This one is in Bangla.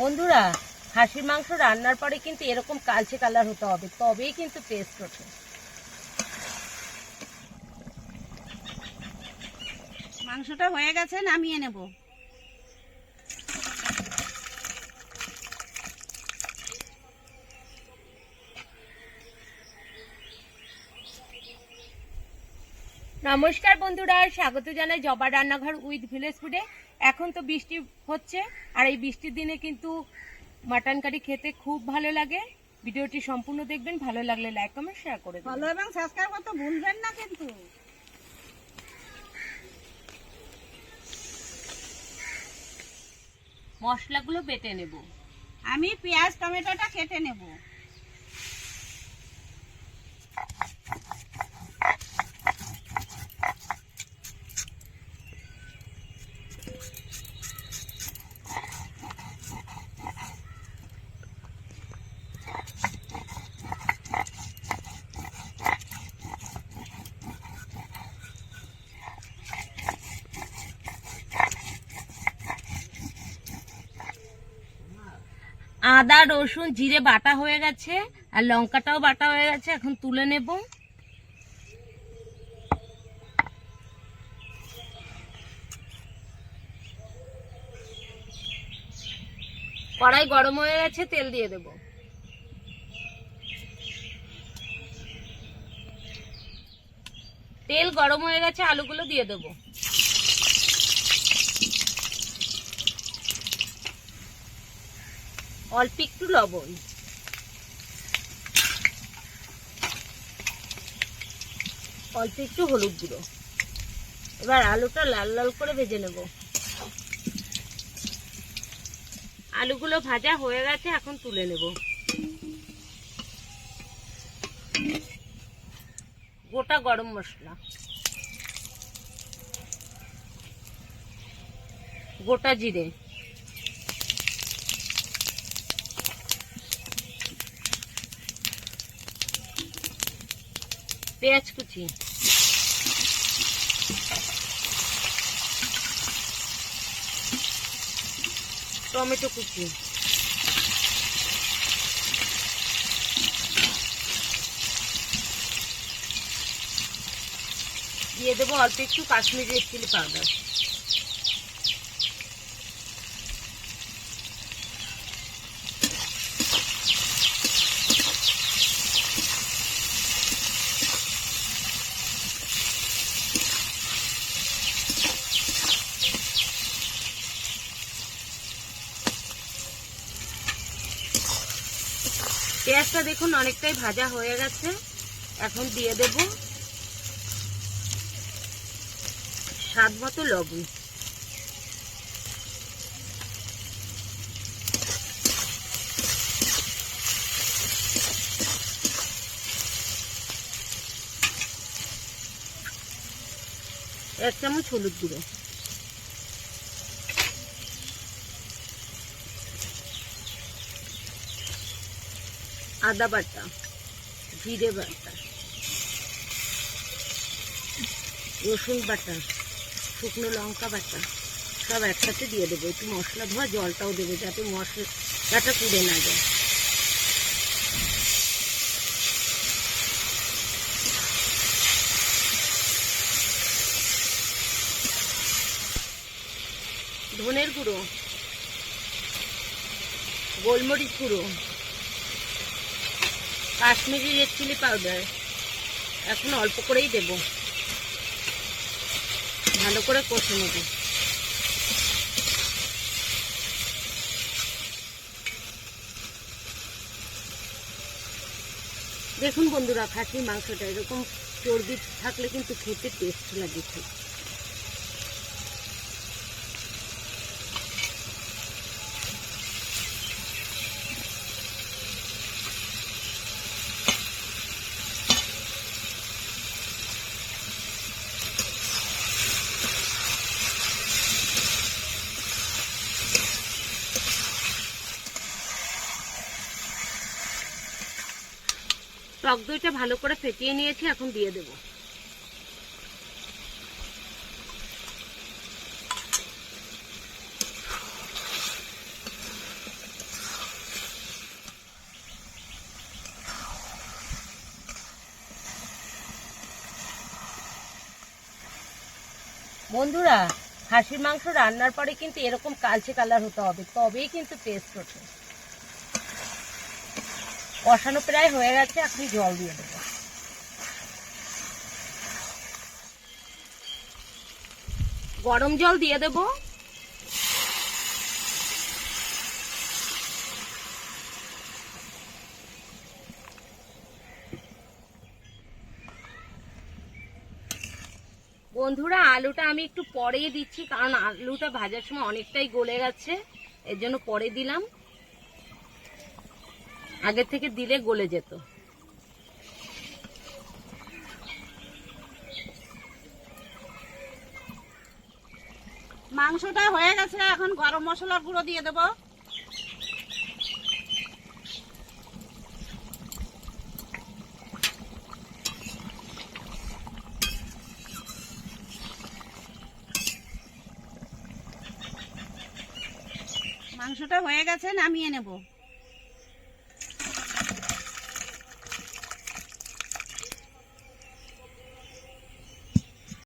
বন্ধুরা, খাসির মাংস রান্নার পরে কিন্তু এরকম কালচে কালার হতে হবে, তবেই কিন্তু টেস্ট ওঠে। মাংসটা হয়ে গেছে, নামিয়ে নেব। নমস্কার বন্ধুরা, স্বাগত জানাই জবার রান্নাঘর উইথ ভিলেজ ফুডে। এখন তো বৃষ্টি হচ্ছে, আর এই বৃষ্টির দিনে কিন্তু মাটন কারি খেতে খুব ভালো লাগে। ভিডিওটি সম্পূর্ণ দেখবেন, ভালো লাগলে লাইক কমেন্ট শেয়ার করে দেবেন। ফলো এবং সাবস্ক্রাইব করতে ভুলবেন না কিন্তু। মশলাগুলো বেটে নেব। আমি পেঁয়াজ টমেটোটা কেটে নেব। আদা রসুন জিরে বাটা হয়ে গেছে, আর লঙ্কাটাও বাটা হয়ে গেছে। এখন তুলে নেব। কড়াই গরম হয়ে গেছে, তেল দিয়ে দেব। তেল গরম হয়ে গেছে, আলুগুলো দিয়ে দেব। অল্প একটু লবণ, অল্প একটু হলুদ গুঁড়ো। এবার আলুটা লাল লাল করে ভেজে নেব। আলুগুলো ভাজা হয়ে গেছে, এখন তুলে নেব। গোটা গরম মশলা, গোটা জিরে, পেঁয়াজ কুচি, টমেটো কুচি, দিয়ে দেবো অল্প একটু কাশ্মীরি রেড চিলি পাউডার। পেঁয়াজটা দেখুন অনেকটাই ভাজা হয়ে গেছে। এখন দিয়ে দেব স্বাদ মতো লবণ, এক চামচ হলুদ গুঁড়ো, আদা বাটা, জিরে বাটা, রসুন বাটা, শুকনো লঙ্কা বাটা সব একসাথে দিয়ে দেবো। একটু মশলা ধোয়া জলটাও দেবো, যাতে মশলাটা পুড়ে না যায়। ধনের গুঁড়ো, গোলমরিচ গুঁড়ো, কাশ্মীরি রেড চিলি পাউডার এখন অল্প করেই দেব। ভালো করে কষে নেব। দেখুন বন্ধুরা, খাসির মাংসটা এরকম চর্বি থাকলে কিন্তু খেতে টেস্ট লাগে খুব। টক দইটা ভালো করে ফেটিয়ে নিয়েছি, এখন দিয়ে দেব। বন্ধুরা, খাসির মাংস রান্নার পরে কিন্তু এরকম কালচে কালার হতে হবে, তবেই কিন্তু টেস্ট ওঠে। কষানো প্রায় হয়ে গেছে, আপনি জল দিয়ে দেবো। গরম জল দিয়ে দেবো। বন্ধুরা, আলুটা আমি একটু পরেই দিচ্ছি, কারণ আলুটা ভাজার সময় অনেকটাই গলে গেছে, এর জন্য পরে দিলাম। আগে থেকে দিলে গলে যেত। মাংসটা হয়ে গেছে, এখন গরম মশলার গুঁড়ো দিয়ে দেবো। মাংসটা হয়ে গেছে, নামিয়ে নেব।